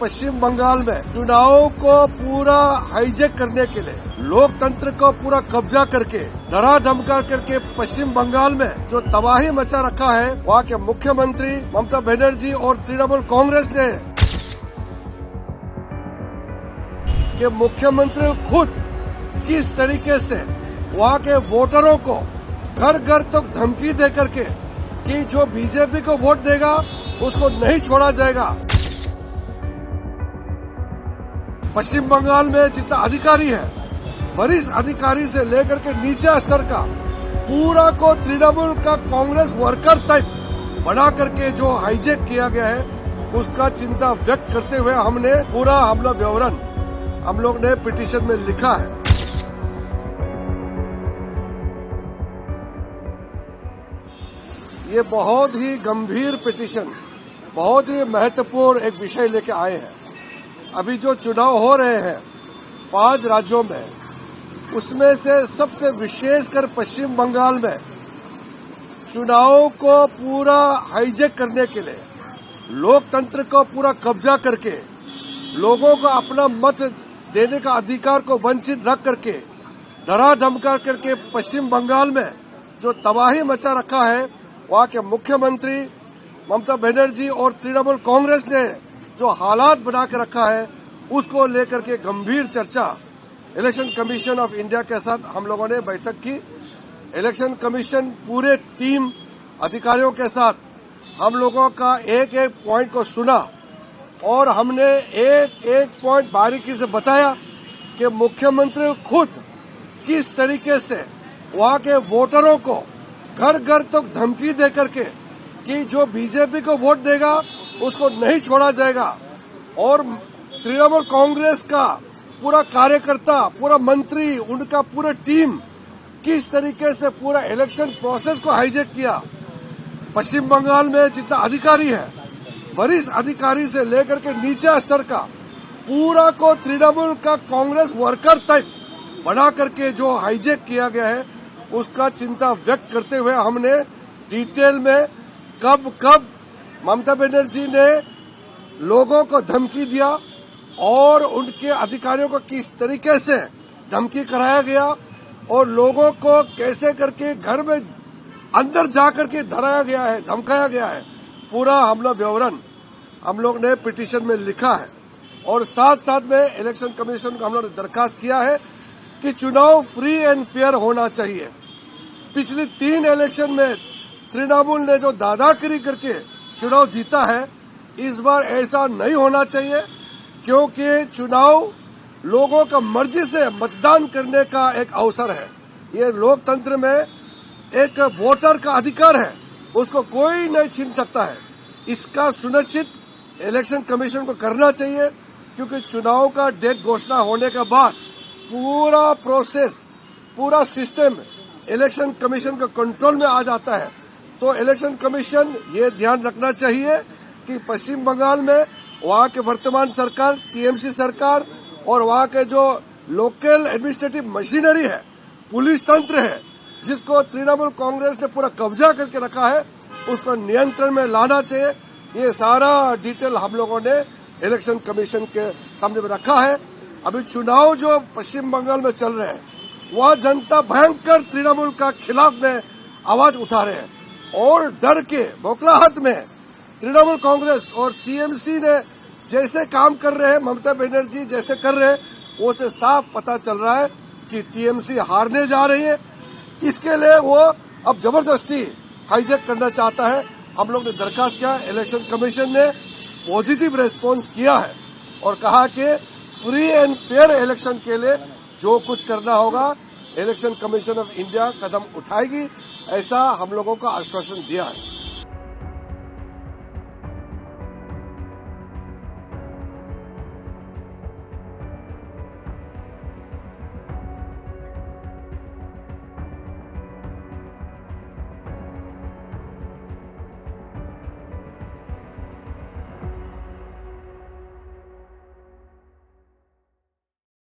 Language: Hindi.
पश्चिम बंगाल में चुनाव को पूरा हाईजैक करने के लिए, लोकतंत्र को पूरा कब्जा करके, डरा धमका करके पश्चिम बंगाल में जो तबाही मचा रखा है, वहाँ के मुख्यमंत्री ममता बनर्जी और तृणमूल कांग्रेस ने कि मुख्यमंत्री खुद किस तरीके से वहाँ के वोटरों को घर घर तक धमकी दे करके कि जो बीजेपी को वोट देगा उसको नहीं छोड़ा जाएगा। पश्चिम बंगाल में जितना अधिकारी है, वरिष्ठ अधिकारी से लेकर के नीचे स्तर का पूरा को तृणमूल का कांग्रेस वर्कर टाइप बना करके जो हाईजैक किया गया है, उसका चिंता व्यक्त करते हुए हमने पूरा हमला विवरण हम लोग ने पिटीशन में लिखा है। ये बहुत ही गंभीर पिटीशन, बहुत ही महत्वपूर्ण एक विषय लेके आए हैं। अभी जो चुनाव हो रहे हैं 5 राज्यों में, उसमें से सबसे विशेषकर पश्चिम बंगाल में चुनाव को पूरा हाईजैक करने के लिए, लोकतंत्र को पूरा कब्जा करके, लोगों को अपना मत देने का अधिकार को वंचित रख करके, डरा धमका करके पश्चिम बंगाल में जो तबाही मचा रखा है, वहाँ के मुख्यमंत्री ममता बनर्जी और तृणमूल कांग्रेस ने जो हालात बना के रखा है, उसको लेकर के गंभीर चर्चा इलेक्शन कमीशन ऑफ इंडिया के साथ हम लोगों ने बैठक की। इलेक्शन कमीशन पूरे टीम अधिकारियों के साथ हम लोगों का एक एक पॉइंट को सुना और हमने एक एक पॉइंट बारीकी से बताया कि मुख्यमंत्री खुद किस तरीके से वहाँ के वोटरों को घर घर तक धमकी दे करके कि जो बीजेपी को वोट देगा उसको नहीं छोड़ा जाएगा, और तृणमूल कांग्रेस का पूरा कार्यकर्ता, पूरा मंत्री, उनका पूरा टीम किस तरीके से पूरा इलेक्शन प्रोसेस को हाईजैक किया। पश्चिम बंगाल में जितना अधिकारी है, वरिष्ठ अधिकारी से लेकर के नीचे स्तर का पूरा को तृणमूल का कांग्रेस वर्कर टाइप बना करके जो हाईजैक किया गया है, उसका चिंता व्यक्त करते हुए हमने डिटेल में कब कब ममता बनर्जी ने लोगों को धमकी दिया और उनके अधिकारियों को किस तरीके से धमकी कराया गया और लोगों को कैसे करके घर में अंदर जाकर के धराया गया है, धमकाया गया है, पूरा हमला विवरण हम लोग ने पिटीशन में लिखा है। और साथ साथ में इलेक्शन कमीशन को हम लोग ने दरखास्त किया है कि चुनाव फ्री एंड फेयर होना चाहिए। पिछली 3 इलेक्शन में तृणमूल ने जो दादागिरी करके चुनाव जीता है, इस बार ऐसा नहीं होना चाहिए, क्योंकि चुनाव लोगों का मर्जी से मतदान करने का एक अवसर है। ये लोकतंत्र में एक वोटर का अधिकार है, उसको कोई नहीं छीन सकता है। इसका सुनिश्चित इलेक्शन कमीशन को करना चाहिए, क्योंकि चुनाव का डेट घोषणा होने के बाद पूरा प्रोसेस, पूरा सिस्टम इलेक्शन कमीशन के कंट्रोल में आ जाता है। तो इलेक्शन कमीशन ये ध्यान रखना चाहिए कि पश्चिम बंगाल में वहाँ के वर्तमान सरकार, टीएमसी सरकार, और वहाँ के जो लोकल एडमिनिस्ट्रेटिव मशीनरी है, पुलिस तंत्र है, जिसको तृणमूल कांग्रेस ने पूरा कब्जा करके रखा है, उसको नियंत्रण में लाना चाहिए। ये सारा डिटेल हम लोगों ने इलेक्शन कमीशन के सामने में रखा है। अभी चुनाव जो पश्चिम बंगाल में चल रहे हैं, वह जनता भयंकर तृणमूल का खिलाफ में आवाज उठा रहे हैं, और डर के बौखलाहट में तृणमूल कांग्रेस और टीएमसी ने जैसे काम कर रहे हैं, ममता बनर्जी जैसे कर रहे हैं, वो से साफ पता चल रहा है कि टीएमसी हारने जा रही है। इसके लिए वो अब जबरदस्ती हाईजैक करना चाहता है। हम लोग ने दरखास्त किया, इलेक्शन कमीशन ने पॉजिटिव रेस्पॉन्स किया है और कहा कि फ्री एंड फेयर इलेक्शन के लिए जो कुछ करना होगा, इलेक्शन कमीशन ऑफ इंडिया कदम उठाएगी, ऐसा हम लोगों को आश्वासन दिया है।